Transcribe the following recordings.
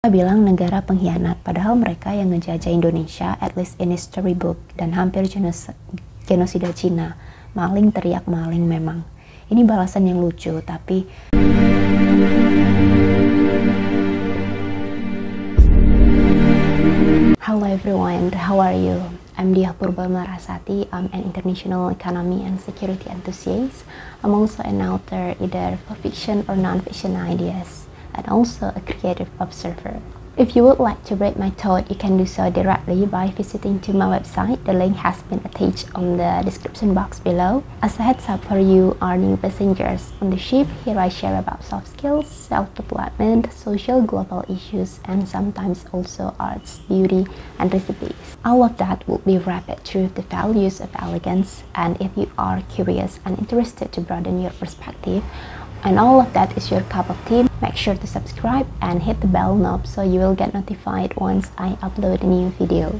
bilang negara pengkhianat, padahal mereka yang ngejajah Indonesia, at least in history book, dan hampir genosida Cina. Maling teriak maling memang. Ini balasan yang lucu, tapi Hello everyone, how are you? I'm Diah Purbamarasati. I'm an international economy and security enthusiast. I'm also an author either for fiction or non-fiction ideas, and also a creative observer. If you would like to read my thought, you can do so directly by visiting to my website. The link has been attached on the description box below. As a heads up for you, our new passengers on the ship, here I share about soft skills, self-development, social global issues, and sometimes also arts, beauty, and recipes. All of that will be wrapped through the values of elegance, and if you are curious and interested to broaden your perspective, and all of that is your cup of tea, make sure to subscribe and hit the bell knob so you will get notified once I upload a new video.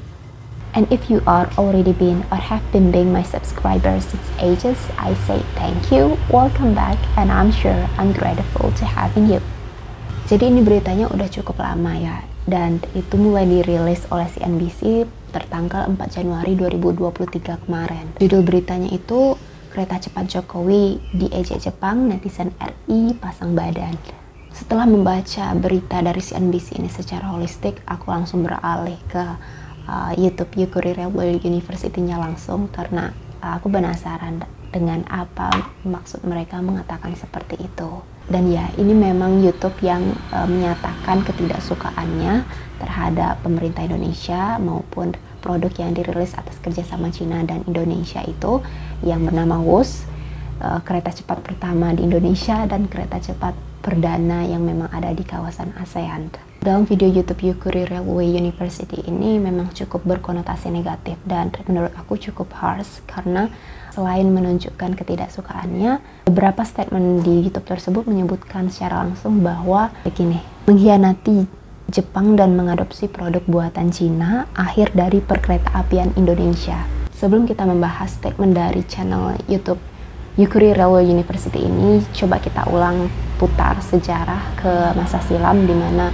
And if you are already been or have been being my subscriber since ages, I say thank you, welcome back, and I'm sure I'm grateful to having you. Jadi ini beritanya udah cukup lama ya, dan itu mulai dirilis oleh CNBC tertanggal 4 Januari 2023 kemarin. Judul beritanya itu Kereta cepat Jokowi diejek Jepang, netizen RI pasang badan. Setelah membaca berita dari CNBC ini secara holistik, aku langsung beralih ke YouTube Yukuri Railway University-nya langsung, karena aku penasaran dengan apa maksud mereka mengatakan seperti itu. Dan ya, ini memang YouTube yang menyatakan ketidaksukaannya terhadap pemerintah Indonesia maupun produk yang dirilis atas kerjasama Cina dan Indonesia itu yang bernama WUS, kereta cepat pertama di Indonesia dan kereta cepat perdana yang memang ada di kawasan ASEAN. Dalam video YouTube Yukuri Railway University ini memang cukup berkonotasi negatif dan menurut aku cukup harsh, karena selain menunjukkan ketidaksukaannya, beberapa statement di YouTube tersebut menyebutkan secara langsung bahwa begini, mengkhianati Jepang dan mengadopsi produk buatan Cina, akhir dari perkereta-apian Indonesia. Sebelum kita membahas statement dari channel YouTube Yukuri Railway University ini, coba kita ulang putar sejarah ke masa silam di mana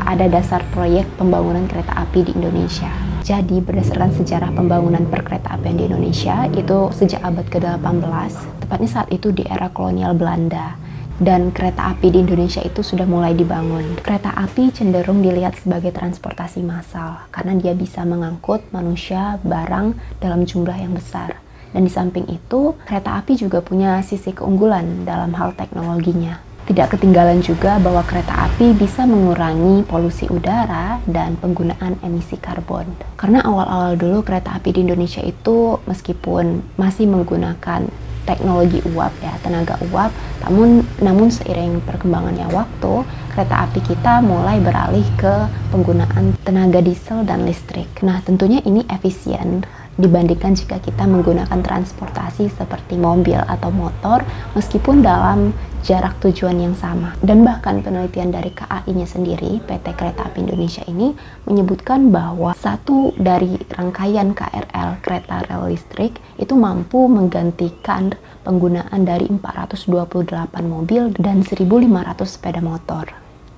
ada dasar proyek pembangunan kereta api di Indonesia. Jadi berdasarkan sejarah pembangunan perkereta-apian di Indonesia itu sejak abad ke-18, tepatnya saat itu di era kolonial Belanda. Dan kereta api di Indonesia itu sudah mulai dibangun. Kereta api cenderung dilihat sebagai transportasi massal karena dia bisa mengangkut manusia, barang dalam jumlah yang besar. Dan di samping itu, kereta api juga punya sisi keunggulan dalam hal teknologinya. Tidak ketinggalan juga bahwa kereta api bisa mengurangi polusi udara dan penggunaan emisi karbon. Karena awal-awal dulu kereta api di Indonesia itu meskipun masih menggunakan teknologi uap ya, tenaga uap, namun seiring perkembangannya waktu, kereta api kita mulai beralih ke penggunaan tenaga diesel dan listrik. Nah, tentunya ini efisien dibandingkan jika kita menggunakan transportasi seperti mobil atau motor meskipun dalam jarak tujuan yang sama. Dan bahkan penelitian dari KAI-nya sendiri, PT Kereta Api Indonesia ini menyebutkan bahwa satu dari rangkaian KRL, kereta rel listrik, itu mampu menggantikan penggunaan dari 428 mobil dan 1.500 sepeda motor.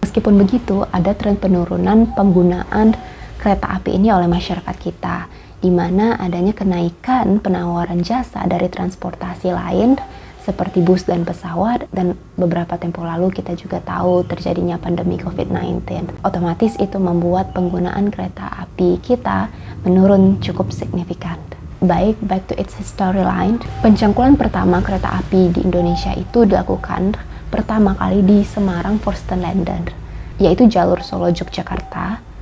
Meskipun begitu, ada tren penurunan penggunaan kereta api ini oleh masyarakat kita, di mana adanya kenaikan penawaran jasa dari transportasi lain seperti bus dan pesawat, dan beberapa tempo lalu kita juga tahu terjadinya pandemi COVID-19. Otomatis itu membuat penggunaan kereta api kita menurun cukup signifikan. Back to its storyline, pencangkulan pertama kereta api di Indonesia itu dilakukan pertama kali di Semarang Forstenlanden, yaitu jalur Solo Yogyakarta.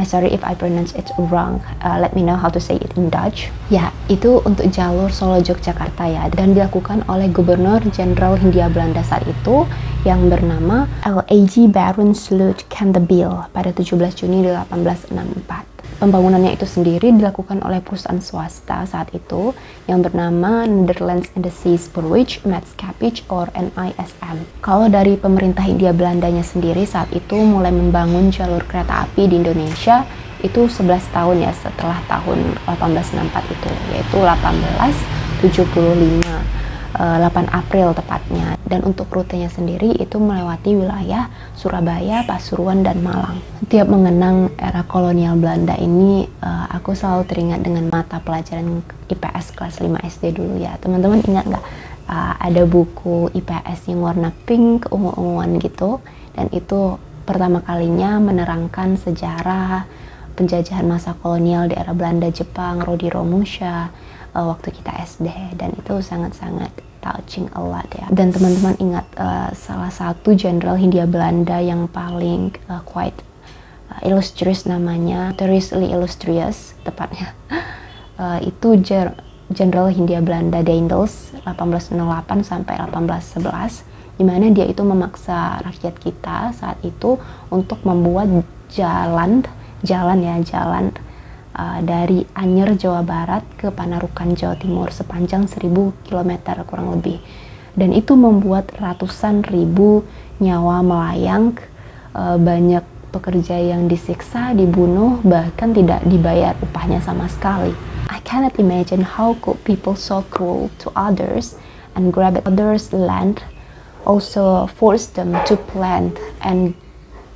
Sorry if I pronounce it wrong. Let me know how to say it in Dutch. Ya, itu untuk jalur Solo Yogyakarta ya, dan dilakukan oleh Gubernur Jenderal Hindia Belanda saat itu yang bernama LAG Baron Sluit van de Biel pada 17 Juni 1864. Pembangunannya itu sendiri dilakukan oleh perusahaan swasta saat itu yang bernama Netherlands Industrie Spoorweg Maatschappij or NISM. Kalau dari pemerintah Hindia Belandanya sendiri saat itu mulai membangun jalur kereta api di Indonesia itu 11 tahun ya setelah tahun 1864 itu, yaitu 1875. 8 April tepatnya. Dan untuk rutenya sendiri itu melewati wilayah Surabaya, Pasuruan, dan Malang. Setiap mengenang era kolonial Belanda ini, aku selalu teringat dengan mata pelajaran IPS kelas 5 SD dulu ya. Teman-teman ingat nggak? Ada buku IPS yang warna pink, ungu-unguan gitu, dan itu pertama kalinya menerangkan sejarah penjajahan masa kolonial di era Belanda, Jepang, Rodi Romusha waktu kita SD, dan itu sangat-sangat touching a lot ya. Dan teman-teman ingat salah satu jenderal Hindia Belanda yang paling quite illustrious, namanya Seriously Illustrious tepatnya, itu Jenderal Hindia Belanda Daendels 1808 sampai 1811, di mana dia itu memaksa rakyat kita saat itu untuk membuat jalan dari Anyer Jawa Barat ke Panarukan Jawa Timur sepanjang 1000 km kurang lebih, dan itu membuat ratusan ribu nyawa melayang, banyak pekerja yang disiksa, dibunuh, bahkan tidak dibayar upahnya sama sekali. I cannot imagine how could people so cruel to others and grab others' land, also force them to plant and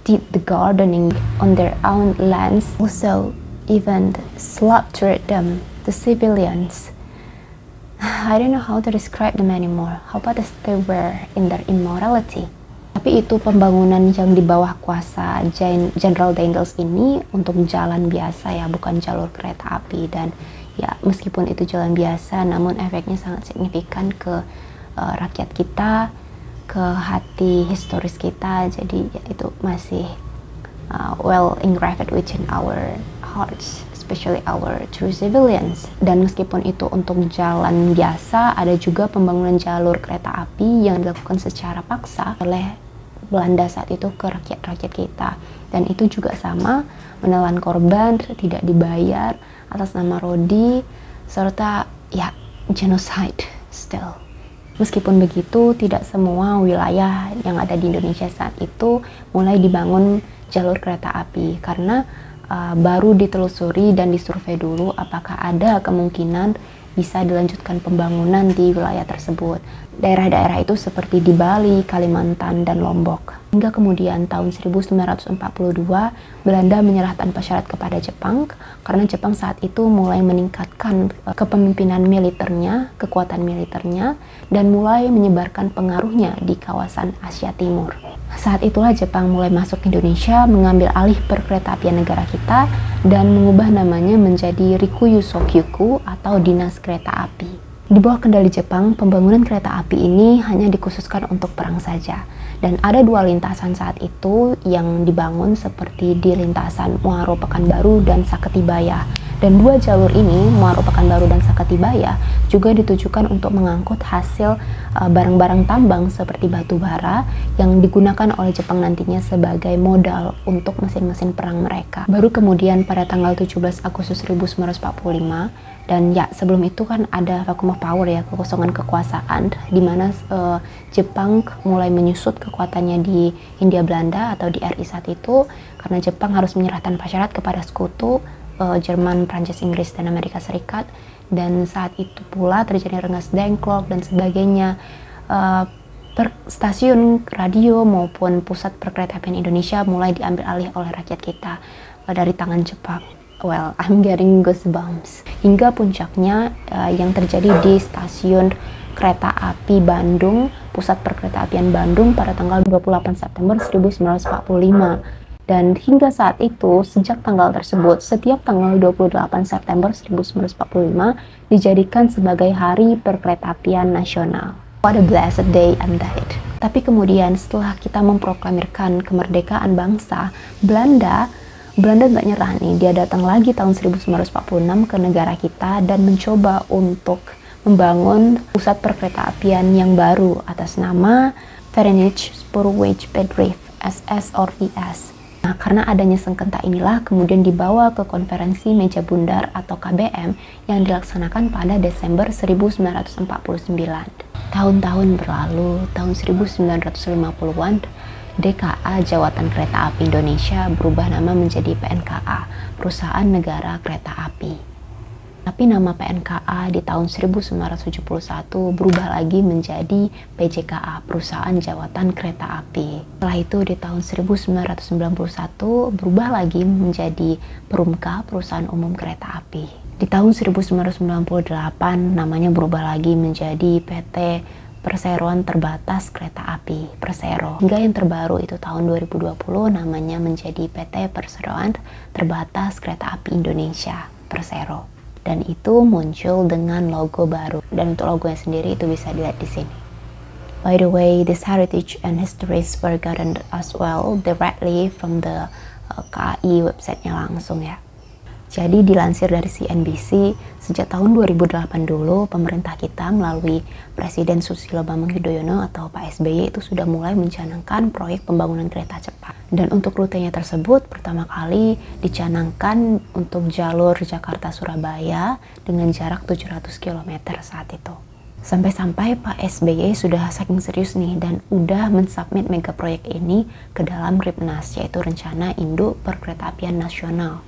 did the gardening on their own lands, also even slaughtered them, the civilians. I don't know how to describe them anymore. How bad they were in their immorality. Tapi itu pembangunan yang di bawah kuasa Jenderal Daendels ini untuk jalan biasa ya, bukan jalur kereta api. Dan ya meskipun itu jalan biasa, namun efeknya sangat signifikan ke rakyat kita, ke hati historis kita. Jadi ya, itu masih well engraved within our hearts, especially our true civilians. Dan meskipun itu untuk jalan biasa, ada juga pembangunan jalur kereta api yang dilakukan secara paksa oleh Belanda saat itu ke rakyat-rakyat kita, dan itu juga sama, menelan korban, tidak dibayar atas nama Rodi, serta ya genocide still. Meskipun begitu, tidak semua wilayah yang ada di Indonesia saat itu mulai dibangun jalur kereta api, karena baru ditelusuri dan disurvei dulu apakah ada kemungkinan bisa dilanjutkan pembangunan di wilayah tersebut. Daerah-daerah itu seperti di Bali, Kalimantan, dan Lombok. Hingga kemudian tahun 1942, Belanda menyerah tanpa syarat kepada Jepang, karena Jepang saat itu mulai meningkatkan kepemimpinan militernya, kekuatan militernya, dan mulai menyebarkan pengaruhnya di kawasan Asia Timur. Saat itulah Jepang mulai masuk ke Indonesia, mengambil alih perkeretaapian negara kita, dan mengubah namanya menjadi Rikuyu Sokyoku atau Dinas Kereta Api. Di bawah kendali Jepang, pembangunan kereta api ini hanya dikhususkan untuk perang saja. Dan ada dua lintasan saat itu yang dibangun, seperti di lintasan Muaro Pekanbaru dan Saketibaya. Dan dua jalur ini, Muaro Pekanbaru dan Saketibaya, juga ditujukan untuk mengangkut hasil barang-barang tambang seperti batu bara yang digunakan oleh Jepang nantinya sebagai modal untuk mesin-mesin perang mereka. Baru kemudian pada tanggal 17 Agustus 1945, dan ya sebelum itu kan ada vacuum of power ya, kekosongan kekuasaan, di mana Jepang mulai menyusut kekuatannya di Hindia Belanda atau di RI saat itu, karena Jepang harus menyerah tanpa syarat kepada sekutu Jerman, Prancis, Inggris, dan Amerika Serikat. Dan saat itu pula terjadi rengas dengklok dan sebagainya. Stasiun radio maupun pusat perkeretaapian Indonesia mulai diambil alih oleh rakyat kita dari tangan Jepang. Well, I'm getting goosebumps. Hingga puncaknya yang terjadi di stasiun kereta api Bandung, pusat perkeretaapian Bandung pada tanggal 28 September 1945. Dan hingga saat itu, sejak tanggal tersebut, setiap tanggal 28 September 1945 dijadikan sebagai Hari Perkeretaapian Nasional. What a blessed day and date. Tapi kemudian setelah kita memproklamirkan kemerdekaan bangsa, Belanda nggak nyerah nih. Dia datang lagi tahun 1946 ke negara kita dan mencoba untuk membangun pusat perkeretaapian yang baru atas nama Verenigd Spoorwegbedrijf SS or VS. Nah, karena adanya sengketa inilah kemudian dibawa ke konferensi meja bundar atau KBM yang dilaksanakan pada Desember 1949. Tahun-tahun berlalu, tahun 1950-an, DKA Jawatan Kereta Api Indonesia berubah nama menjadi PNKA, Perusahaan Negara Kereta Api. Tapi nama PNKA di tahun 1971 berubah lagi menjadi PJKA, Perusahaan Jawatan Kereta Api. Setelah itu di tahun 1991 berubah lagi menjadi Perumka, Perusahaan Umum Kereta Api. Di tahun 1998 namanya berubah lagi menjadi PT Perseroan Terbatas Kereta Api, Persero. Hingga yang terbaru itu tahun 2020 namanya menjadi PT Perseroan Terbatas Kereta Api Indonesia, Persero. Dan itu muncul dengan logo baru. Dan untuk logonya sendiri itu bisa dilihat di sini. By the way, this heritage and histories were gotten as well directly from the KAI website-nya langsung ya. Jadi dilansir dari CNBC, sejak tahun 2008 dulu pemerintah kita melalui Presiden Susilo Bambang Yudhoyono atau Pak SBY itu sudah mulai mencanangkan proyek pembangunan kereta cepat. Dan untuk rutenya tersebut pertama kali dicanangkan untuk jalur Jakarta-Surabaya dengan jarak 700 km saat itu. Sampai-sampai Pak SBY sudah saking serius nih dan udah mensubmit mega proyek ini ke dalam Ripnas, yaitu Rencana Induk Perkeretaapian Nasional.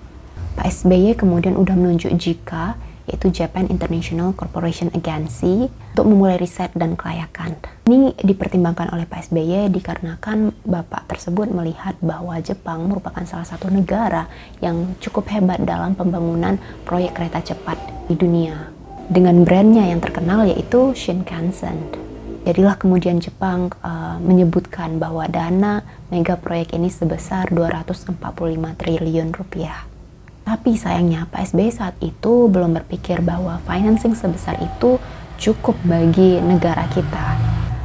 Pak SBY kemudian udah menunjuk JICA, yaitu Japan International Corporation Agency, untuk memulai riset dan kelayakan. Ini dipertimbangkan oleh Pak SBY dikarenakan Bapak tersebut melihat bahwa Jepang merupakan salah satu negara yang cukup hebat dalam pembangunan proyek kereta cepat di dunia. Dengan brandnya yang terkenal yaitu Shinkansen. Jadilah kemudian Jepang menyebutkan bahwa dana mega proyek ini sebesar 245 triliun rupiah. Tapi sayangnya Pak SBY saat itu belum berpikir bahwa financing sebesar itu cukup bagi negara kita.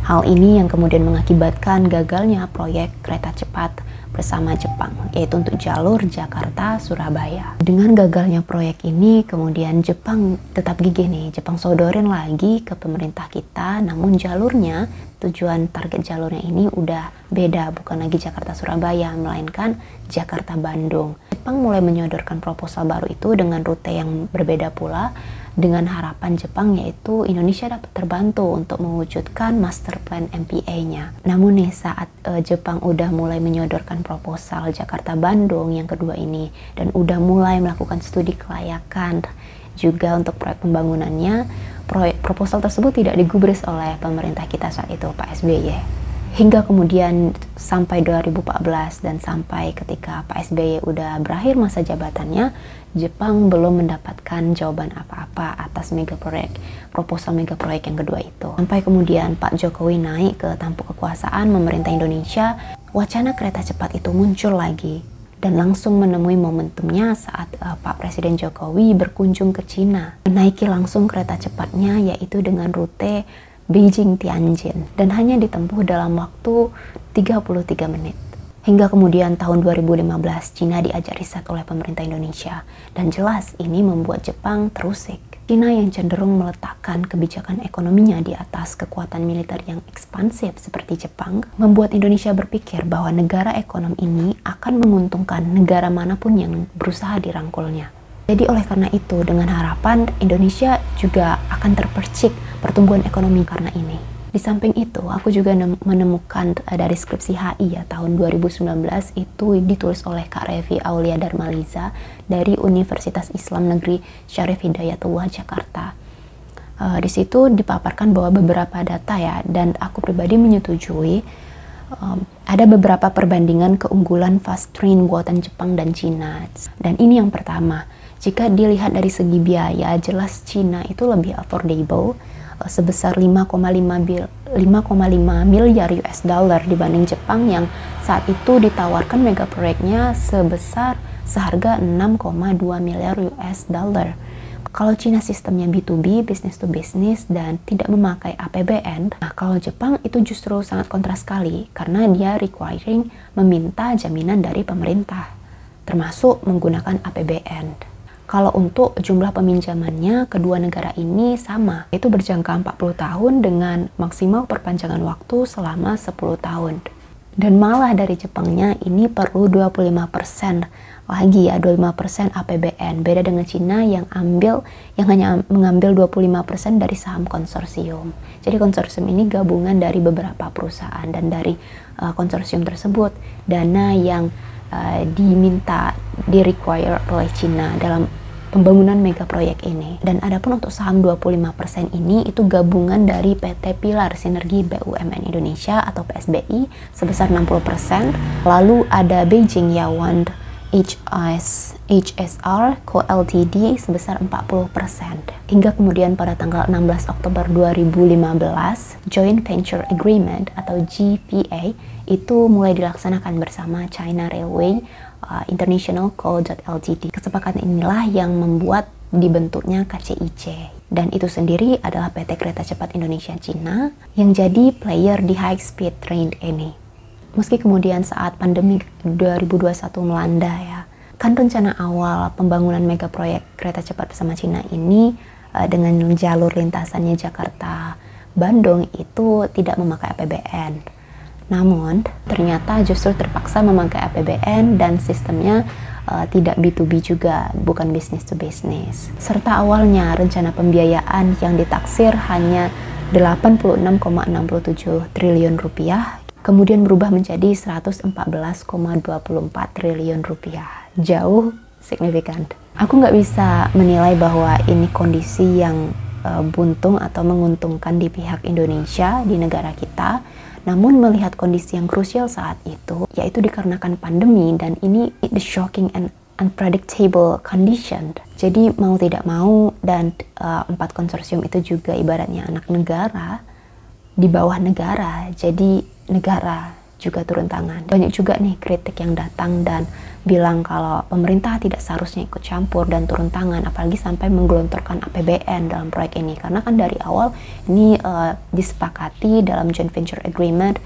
Hal ini yang kemudian mengakibatkan gagalnya proyek kereta cepat bersama Jepang, yaitu untuk jalur Jakarta-Surabaya. Dengan gagalnya proyek ini, kemudian Jepang tetap gigih nih, Jepang sodorin lagi ke pemerintah kita, namun jalurnya, tujuan target jalurnya ini udah beda, bukan lagi Jakarta-Surabaya, melainkan Jakarta-Bandung. Jepang mulai menyodorkan proposal baru itu dengan rute yang berbeda pula, dengan harapan Jepang yaitu Indonesia dapat terbantu untuk mewujudkan master plan MPA-nya. Namun nih saat Jepang udah mulai menyodorkan proposal Jakarta-Bandung yang kedua ini dan udah mulai melakukan studi kelayakan juga untuk proyek pembangunannya, proposal tersebut tidak digubris oleh pemerintah kita saat itu, Pak SBY. Hingga kemudian sampai 2014 dan sampai ketika Pak SBY udah berakhir masa jabatannya, Jepang belum mendapatkan jawaban apa-apa atas proposal mega proyek yang kedua itu. Sampai kemudian Pak Jokowi naik ke tampuk kekuasaan memerintah Indonesia, wacana kereta cepat itu muncul lagi. Dan langsung menemui momentumnya saat Pak Presiden Jokowi berkunjung ke Cina. Menaiki langsung kereta cepatnya yaitu dengan rute Beijing-Tianjin dan hanya ditempuh dalam waktu 33 menit. Hingga kemudian tahun 2015 Cina diajak riset oleh pemerintah Indonesia dan jelas ini membuat Jepang terusik. Cina yang cenderung meletakkan kebijakan ekonominya di atas kekuatan militer yang ekspansif seperti Jepang membuat Indonesia berpikir bahwa negara ekonom ini akan menguntungkan negara manapun yang berusaha dirangkulnya. Jadi oleh karena itu, dengan harapan Indonesia juga akan terpercik pertumbuhan ekonomi karena ini. Di samping itu, aku juga menemukan dari skripsi HI ya tahun 2019 itu ditulis oleh Kak Revi Aulia Darmaliza dari Universitas Islam Negeri Syarif Hidayatullah Jakarta. Di situ dipaparkan bahwa beberapa data ya, dan aku pribadi menyetujui ada beberapa perbandingan keunggulan fast train buatan Jepang dan Cina. Dan ini yang pertama. Jika dilihat dari segi biaya, jelas Cina itu lebih affordable, sebesar 5,5 miliar US dollar dibanding Jepang yang saat itu ditawarkan mega proyeknya sebesar seharga 6,2 miliar US dollar. Kalau Cina sistemnya B2B, business to business, dan tidak memakai APBN, nah kalau Jepang itu justru sangat kontras sekali karena dia requiring meminta jaminan dari pemerintah, termasuk menggunakan APBN. Kalau untuk jumlah peminjamannya, kedua negara ini sama, yaitu berjangka 40 tahun dengan maksimal perpanjangan waktu selama 10 tahun. Dan malah dari Jepangnya ini perlu 25% lagi ya, 25% APBN. Beda dengan Cina yang hanya mengambil 25% dari saham konsorsium. Jadi konsorsium ini gabungan dari beberapa perusahaan dan dari konsorsium tersebut dana yang di require oleh Cina dalam pembangunan mega proyek ini. Dan adapun untuk saham 25% ini itu gabungan dari PT Pilar Sinergi BUMN Indonesia atau PSBI sebesar 60%, lalu ada Beijing Yaowan HSR Co Ltd sebesar 40%. Hingga kemudian pada tanggal 16 Oktober 2015, Joint Venture Agreement atau GVA itu mulai dilaksanakan bersama China Railway International Co Ltd. Kesepakatan inilah yang membuat dibentuknya KCIC. Dan itu sendiri adalah PT Kereta Cepat Indonesia Cina yang jadi player di high speed train ini. Meski kemudian saat pandemi 2021 melanda ya, kan rencana awal pembangunan mega proyek kereta cepat bersama Cina ini dengan jalur lintasannya Jakarta-Bandung itu tidak memakai APBN. Namun ternyata justru terpaksa memakai APBN dan sistemnya tidak B2B juga, bukan business to business. Serta awalnya rencana pembiayaan yang ditaksir hanya 86,67 triliun rupiah kemudian berubah menjadi 114,24 triliun rupiah. Jauh signifikan. Aku nggak bisa menilai bahwa ini kondisi yang buntung atau menguntungkan di pihak Indonesia, di negara kita. Namun melihat kondisi yang krusial saat itu, yaitu dikarenakan pandemi dan ini the shocking and unpredictable condition. Jadi mau tidak mau dan 4 konsorsium itu juga ibaratnya anak negara, di bawah negara, jadi negara juga turun tangan. Banyak juga nih kritik yang datang dan bilang kalau pemerintah tidak seharusnya ikut campur dan turun tangan, apalagi sampai menggelontorkan APBN dalam proyek ini. Karena kan dari awal ini disepakati dalam joint venture agreement,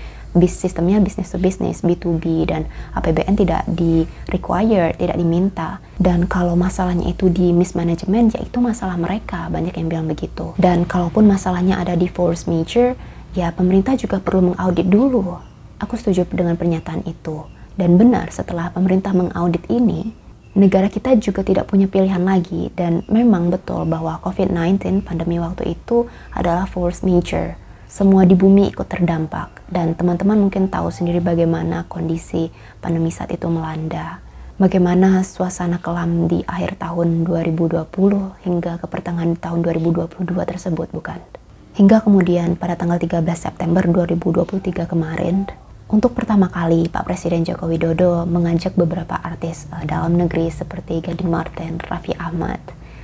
sistemnya business to business, B2B, dan APBN tidak di-require, tidak diminta. Dan kalau masalahnya itu di mismanagement, ya itu masalah mereka, banyak yang bilang begitu. Dan kalaupun masalahnya ada di force major, ya pemerintah juga perlu mengaudit dulu. Aku setuju dengan pernyataan itu. Dan benar, setelah pemerintah mengaudit ini, negara kita juga tidak punya pilihan lagi. Dan memang betul bahwa COVID-19, pandemi waktu itu adalah force major. Semua di bumi ikut terdampak. Dan teman-teman mungkin tahu sendiri bagaimana kondisi pandemi saat itu melanda. Bagaimana suasana kelam di akhir tahun 2020 hingga ke pertengahan tahun 2022 tersebut, bukan? Hingga kemudian pada tanggal 13 September 2023 kemarin, untuk pertama kali Pak Presiden Joko Widodo mengajak beberapa artis dalam negeri seperti Gading Marten, Raffi Ahmad,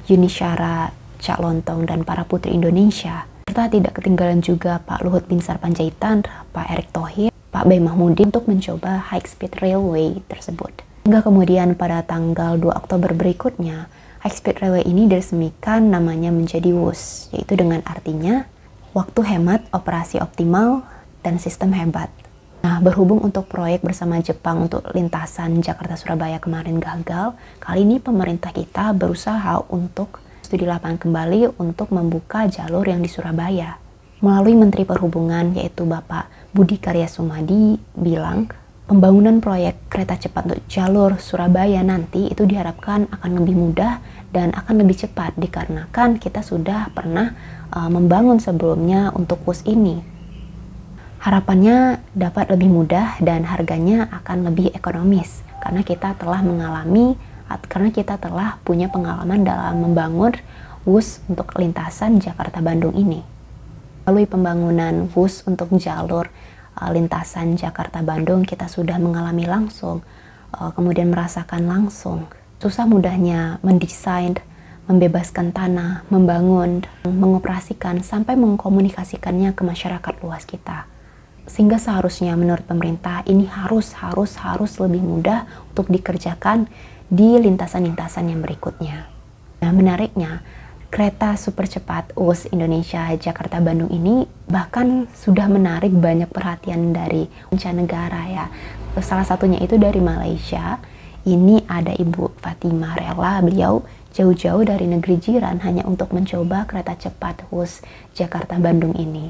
Yuni Syara, Cak Lontong, dan para putri Indonesia. Serta tidak ketinggalan juga Pak Luhut Binsar Panjaitan, Pak Erick Thohir, Pak B. Mahmudin untuk mencoba high speed railway tersebut. Hingga kemudian pada tanggal 2 Oktober berikutnya, high speed railway ini diresmikan namanya menjadi WUS, yaitu dengan artinya waktu hemat, operasi optimal, dan sistem hebat. Nah, berhubung untuk proyek bersama Jepang untuk lintasan Jakarta-Surabaya kemarin gagal, kali ini pemerintah kita berusaha untuk studi lapangan kembali untuk membuka jalur yang di Surabaya. Melalui Menteri Perhubungan yaitu Bapak Budi Karya Sumadi bilang, pembangunan proyek kereta cepat untuk jalur Surabaya nanti itu diharapkan akan lebih mudah dan akan lebih cepat dikarenakan kita sudah pernah membangun sebelumnya untuk WUS ini. Harapannya dapat lebih mudah dan harganya akan lebih ekonomis karena kita telah punya pengalaman dalam membangun WUS untuk lintasan Jakarta-Bandung ini. Melalui pembangunan WUS untuk jalur lintasan Jakarta-Bandung kita sudah mengalami langsung, kemudian merasakan langsung susah mudahnya mendesain, membebaskan tanah, membangun, mengoperasikan sampai mengkomunikasikannya ke masyarakat luas kita. Sehingga seharusnya menurut pemerintah ini harus lebih mudah untuk dikerjakan di lintasan-lintasan yang berikutnya. Nah, menariknya, kereta super cepat WUS Indonesia Jakarta-Bandung ini bahkan sudah menarik banyak perhatian dari mancanegara ya. Salah satunya itu dari Malaysia. Ini ada Ibu Fatimah rela, beliau jauh-jauh dari negeri jiran hanya untuk mencoba kereta cepat WUS Jakarta-Bandung ini.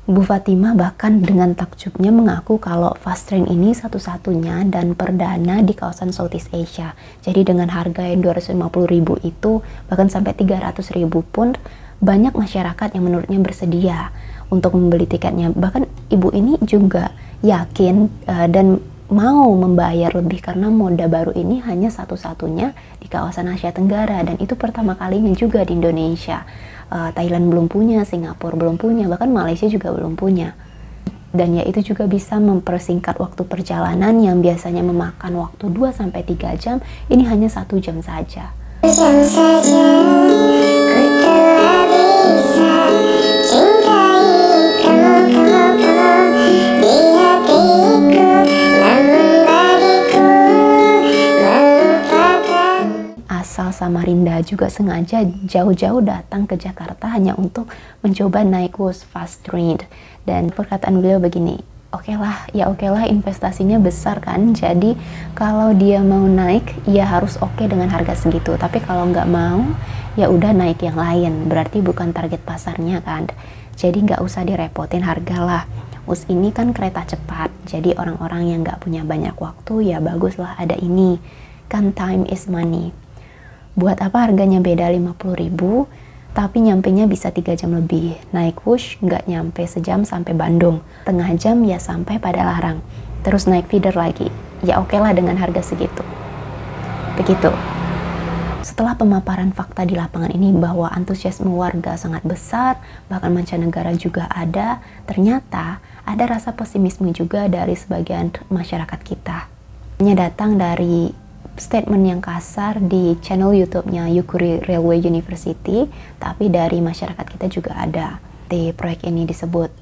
Bu Fatimah bahkan dengan takjubnya mengaku kalau fast train ini satu-satunya dan perdana di kawasan Southeast Asia. Jadi dengan harga yang 250.000 itu bahkan sampai 300.000 pun banyak masyarakat yang menurutnya bersedia untuk membeli tiketnya. Bahkan ibu ini juga yakin dan mau membayar lebih karena moda baru ini hanya satu-satunya di kawasan Asia Tenggara, dan itu pertama kalinya juga di Indonesia. Thailand belum punya, Singapura belum punya, bahkan Malaysia juga belum punya. Dan ya itu juga bisa mempersingkat waktu perjalanan yang biasanya memakan waktu 2-3 jam, ini hanya 1 jam saja. Asal Samarinda juga sengaja jauh-jauh datang ke Jakarta hanya untuk mencoba naik Wush Fast Train. Dan perkataan beliau begini, oke lah investasinya besar kan, jadi kalau dia mau naik ya harus oke dengan harga segitu, tapi kalau nggak mau ya udah naik yang lain, berarti bukan target pasarnya kan, jadi nggak usah direpotin harga lah. Wush ini kan kereta cepat, jadi orang-orang yang nggak punya banyak waktu ya baguslah ada ini, kan time is money. Buat apa harganya beda 50.000, tapi nyampenya bisa 3 jam lebih. Naik Wush nggak nyampe sejam sampai Bandung, tengah jam ya sampai pada Larang. Terus naik feeder lagi, ya oke lah dengan harga segitu. Begitu. Setelah pemaparan fakta di lapangan ini bahwa antusiasme warga sangat besar, bahkan mancanegara juga ada, ternyata ada rasa pesimisme juga dari sebagian masyarakat kita. Hanya datang dari statement yang kasar di channel YouTube-nya Yukuri Railway University, tapi dari masyarakat kita juga ada. Di proyek ini disebut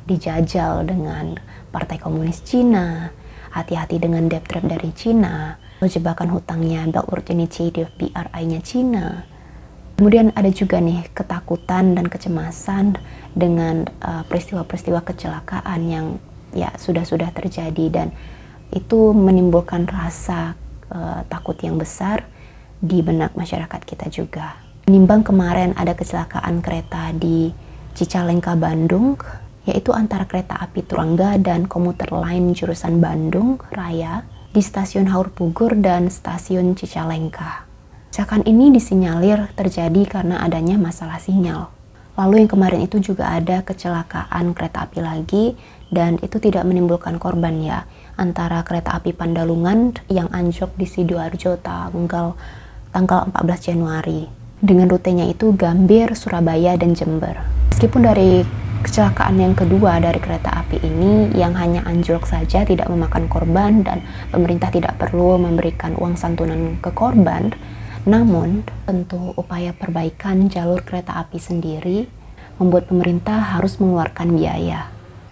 dijajal dengan Partai Komunis Cina, hati-hati dengan debt trap dari Cina, jebakan hutangnya Belt Road Initiative BRI-nya Cina. Kemudian ada juga nih ketakutan dan kecemasan dengan peristiwa-peristiwa kecelakaan yang ya sudah terjadi, dan itu menimbulkan rasa takut yang besar di benak masyarakat kita juga. Menimbang kemarin ada kecelakaan kereta di Cicalengka, Bandung, yaitu antara kereta api Turangga dan komuter lain jurusan Bandung Raya di stasiun Haur Pugur dan stasiun Cicalengka. Kecelakaan ini disinyalir terjadi karena adanya masalah sinyal. Lalu yang kemarin itu juga ada kecelakaan kereta api lagi, dan itu tidak menimbulkan korban ya, antara kereta api Pandalungan yang anjlok di Sidoarjo tanggal 14 Januari. Dengan rutenya itu Gambir, Surabaya, dan Jember. Meskipun dari kecelakaan yang kedua dari kereta api ini yang hanya anjlok saja tidak memakan korban dan pemerintah tidak perlu memberikan uang santunan ke korban, namun tentu upaya perbaikan jalur kereta api sendiri membuat pemerintah harus mengeluarkan biaya.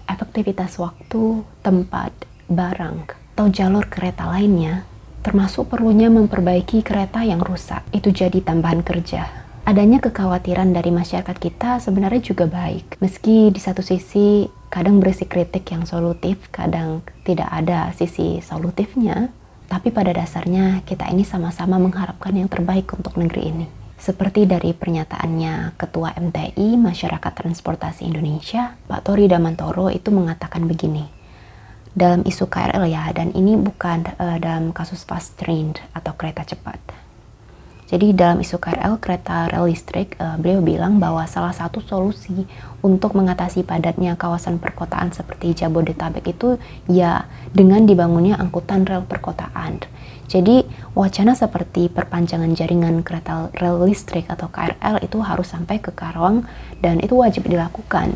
Efektivitas waktu, tempat, barang, atau jalur kereta lainnya, termasuk perlunya memperbaiki kereta yang rusak, itu jadi tambahan kerja. Adanya kekhawatiran dari masyarakat kita sebenarnya juga baik, meski di satu sisi kadang berisi kritik yang solutif, kadang tidak ada sisi solutifnya, tapi pada dasarnya kita ini sama-sama mengharapkan yang terbaik untuk negeri ini. Seperti dari pernyataannya Ketua MTI Masyarakat Transportasi Indonesia, Pak Tori Damantoro itu mengatakan begini, dalam isu KRL ya, dan ini bukan dalam kasus fast train atau kereta cepat. Jadi dalam isu KRL, kereta rel listrik, beliau bilang bahwa salah satu solusi untuk mengatasi padatnya kawasan perkotaan seperti Jabodetabek itu ya dengan dibangunnya angkutan rel perkotaan. Jadi wacana seperti perpanjangan jaringan kereta rel listrik atau KRL itu harus sampai ke Karawang dan itu wajib dilakukan.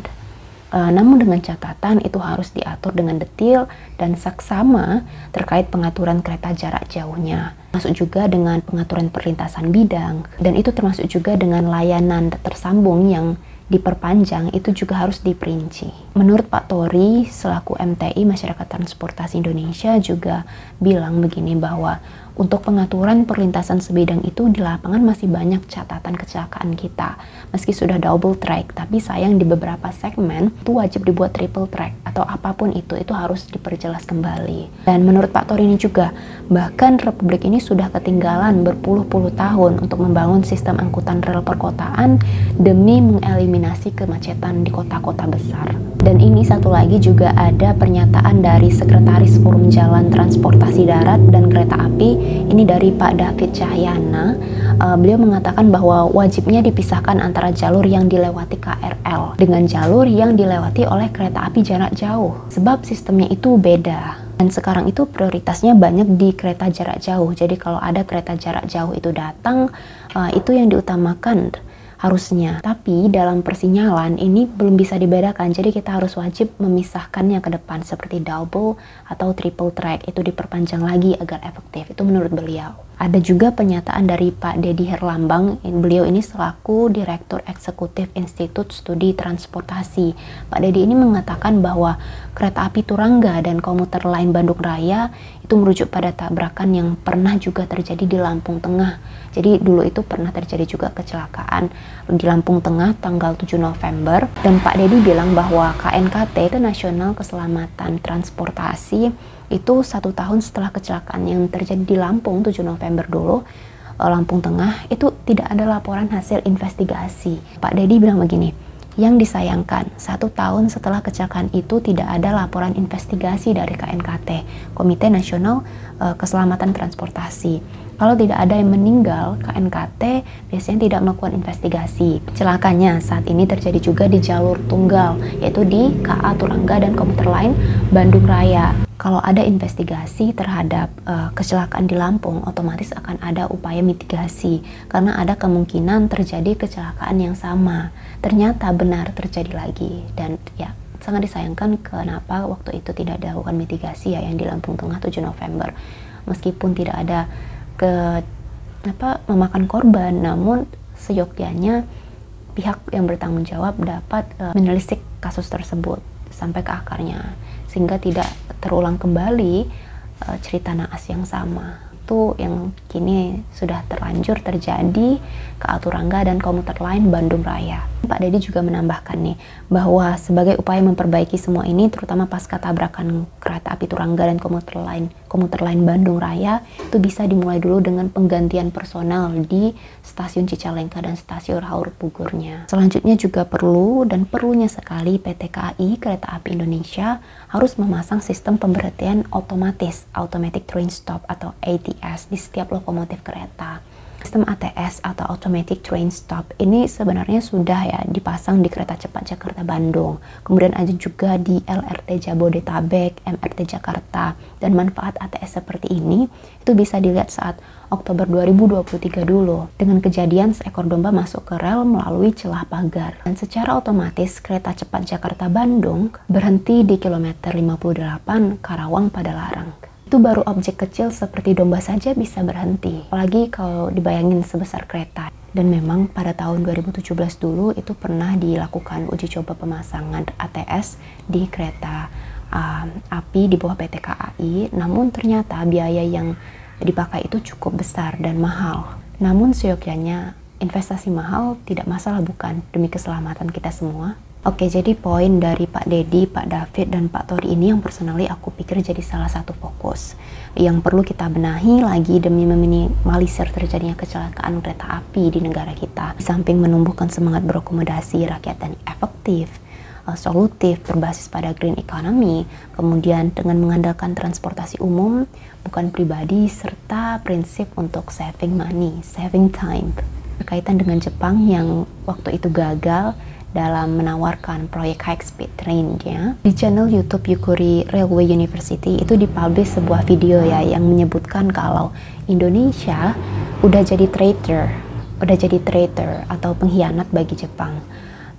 Namun dengan catatan itu harus diatur dengan detail dan saksama terkait pengaturan kereta jarak jauhnya. Termasuk juga dengan pengaturan perlintasan bidang, dan itu termasuk juga dengan layanan tersambung yang diperpanjang itu juga harus diperinci. Menurut Pak Tori selaku MTI Masyarakat Transportasi Indonesia juga bilang begini bahwa untuk pengaturan perlintasan sebidang itu di lapangan masih banyak catatan kecelakaan kita. Meski sudah double track, tapi sayang di beberapa segmen itu wajib dibuat triple track atau apapun itu harus diperjelas kembali. Dan menurut Pak Tori ini juga, bahkan Republik ini sudah ketinggalan berpuluh-puluh tahun untuk membangun sistem angkutan rel perkotaan demi mengeliminasi kemacetan di kota-kota besar. Dan ini satu lagi juga ada pernyataan dari Sekretaris Forum Jalan Transportasi Darat dan Kereta Api, ini dari Pak David Cahyana, beliau mengatakan bahwa wajibnya dipisahkan antara jalur yang dilewati KRL dengan jalur yang dilewati oleh kereta api jarak jauh, sebab sistemnya itu beda. Dan sekarang itu prioritasnya banyak di kereta jarak jauh. Jadi kalau ada kereta jarak jauh itu datang, itu yang diutamakan harusnya. Tapi dalam persinyalan ini belum bisa dibedakan. Jadi kita harus wajib memisahkannya ke depan seperti double atau triple track. Itu diperpanjang lagi agar efektif. Itu menurut beliau. Ada juga pernyataan dari Pak Deddy Herlambang. Beliau ini selaku Direktur Eksekutif Institut Studi Transportasi. Pak Deddy ini mengatakan bahwa kereta api Turangga dan komuter lain Bandung Raya itu merujuk pada tabrakan yang pernah juga terjadi di Lampung Tengah. Jadi dulu itu pernah terjadi juga kecelakaan di Lampung Tengah tanggal 7 November. Dan Pak Deddy bilang bahwa KNKT itu Nasional Keselamatan Transportasi itu 1 tahun setelah kecelakaan yang terjadi di Lampung 7 November dulu, Lampung Tengah, itu tidak ada laporan hasil investigasi. Pak Deddy bilang begini, yang disayangkan 1 tahun setelah kecelakaan itu tidak ada laporan investigasi dari KNKT, Komite Nasional Keselamatan Transportasi. Kalau tidak ada yang meninggal, KNKT biasanya tidak melakukan investigasi. Celakanya saat ini terjadi juga di jalur tunggal, yaitu di KA Turangga dan komuter lain Bandung Raya. Kalau ada investigasi terhadap kecelakaan di Lampung, otomatis akan ada upaya mitigasi, karena ada kemungkinan terjadi kecelakaan yang sama. Ternyata benar terjadi lagi, dan ya sangat disayangkan kenapa waktu itu tidak dilakukan mitigasi ya yang di Lampung Tengah 7 November. Meskipun tidak ada memakan korban, namun seyogyanya pihak yang bertanggung jawab dapat menelisik kasus tersebut sampai ke akarnya, sehingga tidak terulang kembali cerita naas yang sama. Itu yang kini sudah terlanjur terjadi ke Turangga dan komuter lain Bandung Raya. Pak Deddy juga menambahkan nih bahwa sebagai upaya memperbaiki semua ini, terutama pasca tabrakan kereta api Turangga dan komuter lain Bandung Raya, itu bisa dimulai dulu dengan penggantian personel di stasiun Cicalengka dan stasiun Haur Pugurnya. Selanjutnya juga perlunya sekali PT KAI Kereta Api Indonesia harus memasang sistem pemberhentian otomatis, Automatic Train Stop atau ATS, di setiap lokomotif kereta. Sistem ATS atau Automatic Train Stop ini sebenarnya sudah ya dipasang di kereta cepat Jakarta Bandung. Kemudian ada juga di LRT Jabodetabek, MRT Jakarta, dan manfaat ATS seperti ini itu bisa dilihat saat Oktober 2023 dulu dengan kejadian seekor domba masuk ke rel melalui celah pagar. Dan secara otomatis kereta cepat Jakarta Bandung berhenti di kilometer 58 Karawang Padalarang. Itu baru objek kecil seperti domba saja bisa berhenti, apalagi kalau dibayangin sebesar kereta. Dan memang pada tahun 2017 dulu itu pernah dilakukan uji coba pemasangan ATS di kereta api di bawah PT KAI, namun ternyata biaya yang dipakai itu cukup besar dan mahal. Namun seyogyanya investasi mahal tidak masalah bukan, demi keselamatan kita semua. Oke, jadi poin dari Pak Deddy, Pak David, dan Pak Tori ini yang personally aku pikir jadi salah satu fokus yang perlu kita benahi lagi demi meminimalisir terjadinya kecelakaan kereta api di negara kita. Di samping menumbuhkan semangat berakomodasi rakyat dan efektif, solutif, berbasis pada green economy, kemudian dengan mengandalkan transportasi umum, bukan pribadi, serta prinsip untuk saving money, saving time. Berkaitan dengan Jepang yang waktu itu gagal dalam menawarkan proyek high speed train-nya, di channel YouTube Yukuri Railway University itu dipublish sebuah video ya yang menyebutkan kalau Indonesia udah jadi traitor atau pengkhianat bagi Jepang.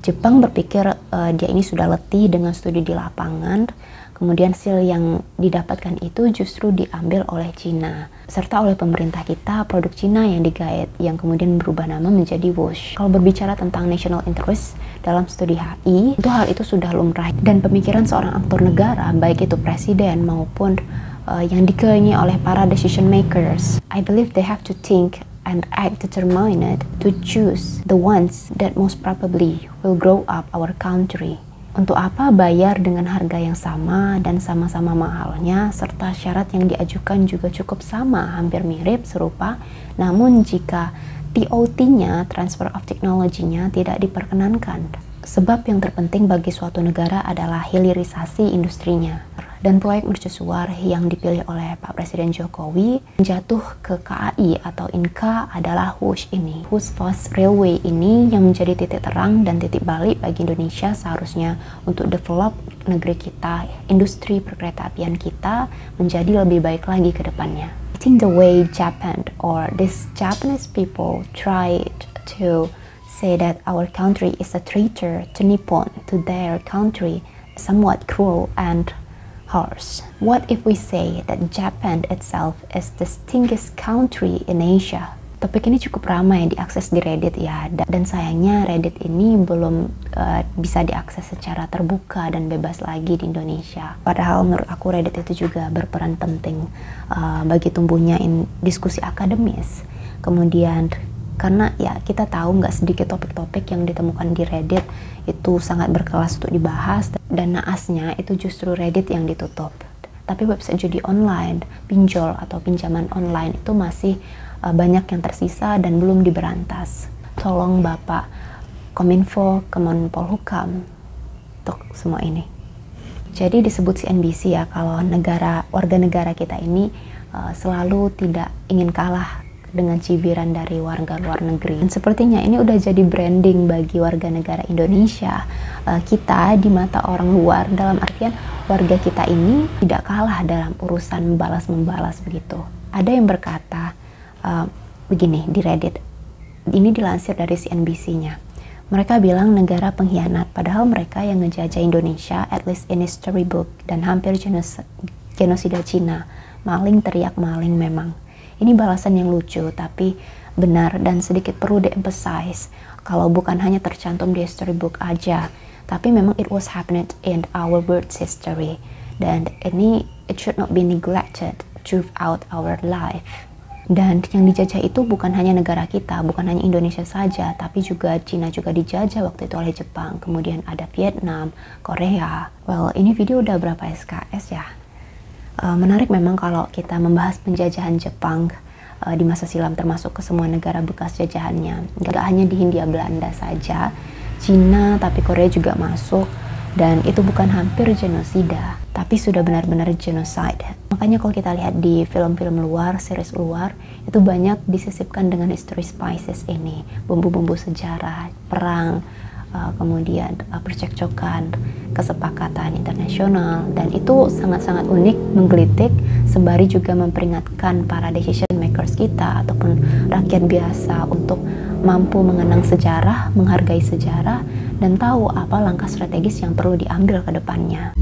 Jepang berpikir dia ini sudah letih dengan studi di lapangan, kemudian hasil yang didapatkan itu justru diambil oleh Cina, serta oleh pemerintah kita produk Cina yang digait, yang kemudian berubah nama menjadi WOSH. Kalau berbicara tentang national interest dalam studi HI, itu hal itu sudah lumrah, dan pemikiran seorang aktor negara, baik itu presiden maupun yang dikelilingi oleh para decision makers, I believe they have to think and act determined to choose the ones that most probably will grow up our country. Untuk apa bayar dengan harga yang sama dan sama-sama mahalnya, serta syarat yang diajukan juga cukup sama, hampir mirip, serupa, namun jika TOT-nya, transfer of technology-nya, tidak diperkenankan. Sebab yang terpenting bagi suatu negara adalah hilirisasi industrinya. Dan proyek mercusuar yang dipilih oleh Pak Presiden Jokowi jatuh ke KAI atau Inka adalah WUSH ini. WUSH Fast Railway ini yang menjadi titik terang dan titik balik bagi Indonesia seharusnya untuk develop negeri kita, industri perkeretaapian kita menjadi lebih baik lagi ke depannya. I think the way Japan or these Japanese people tried to say that our country is a traitor to Nippon, to their country, somewhat cruel and harsh. What if we say that Japan itself is the stinkiest country in Asia? Topik ini cukup ramai diakses di Reddit ya, dan sayangnya Reddit ini belum bisa diakses secara terbuka dan bebas lagi di Indonesia. Padahal menurut aku Reddit itu juga berperan penting bagi tumbuhnya diskusi akademis. Kemudian karena ya kita tahu nggak sedikit topik-topik yang ditemukan di Reddit itu sangat berkelas untuk dibahas, dan naasnya itu justru Reddit yang ditutup. Tapi website judi online, pinjol atau pinjaman online itu masih banyak yang tersisa dan belum diberantas. Tolong Bapak Kominfo, Kemenpolhukam untuk semua ini. Jadi disebut CNBC ya kalau warga negara kita ini selalu tidak ingin kalah dengan cibiran dari warga luar negeri. Dan sepertinya ini udah jadi branding bagi warga negara Indonesia. Kita di mata orang luar, dalam artian warga kita ini tidak kalah dalam urusan membalas-membalas begitu. Ada yang berkata begini di Reddit, ini dilansir dari CNBC-nya. Mereka bilang negara pengkhianat, padahal mereka yang ngejajah Indonesia, at least in history book, dan hampir genosida Cina. Maling teriak maling memang. Ini balasan yang lucu, tapi benar dan sedikit perlu di-emphasize. Kalau bukan hanya tercantum di history book aja, tapi memang it was happening in our world's history. Dan ini, it should not be neglected throughout our life. Dan yang dijajah itu bukan hanya negara kita, bukan hanya Indonesia saja, tapi juga Cina juga dijajah waktu itu oleh Jepang. Kemudian ada Vietnam, Korea. Well, ini video udah berapa SKS ya? Menarik memang kalau kita membahas penjajahan Jepang di masa silam termasuk ke semua negara bekas jajahannya. Gak hanya di Hindia Belanda saja, Cina tapi Korea juga masuk, dan itu bukan hampir genosida, tapi sudah benar-benar genocide. Makanya kalau kita lihat di film-film luar, series luar, itu banyak disisipkan dengan history spices ini, bumbu-bumbu sejarah, perang, kemudian percekcokan, kesepakatan internasional, dan itu sangat-sangat unik, menggelitik, sembari juga memperingatkan para decision makers kita ataupun rakyat biasa untuk mampu mengenang sejarah, menghargai sejarah, dan tahu apa langkah strategis yang perlu diambil ke depannya.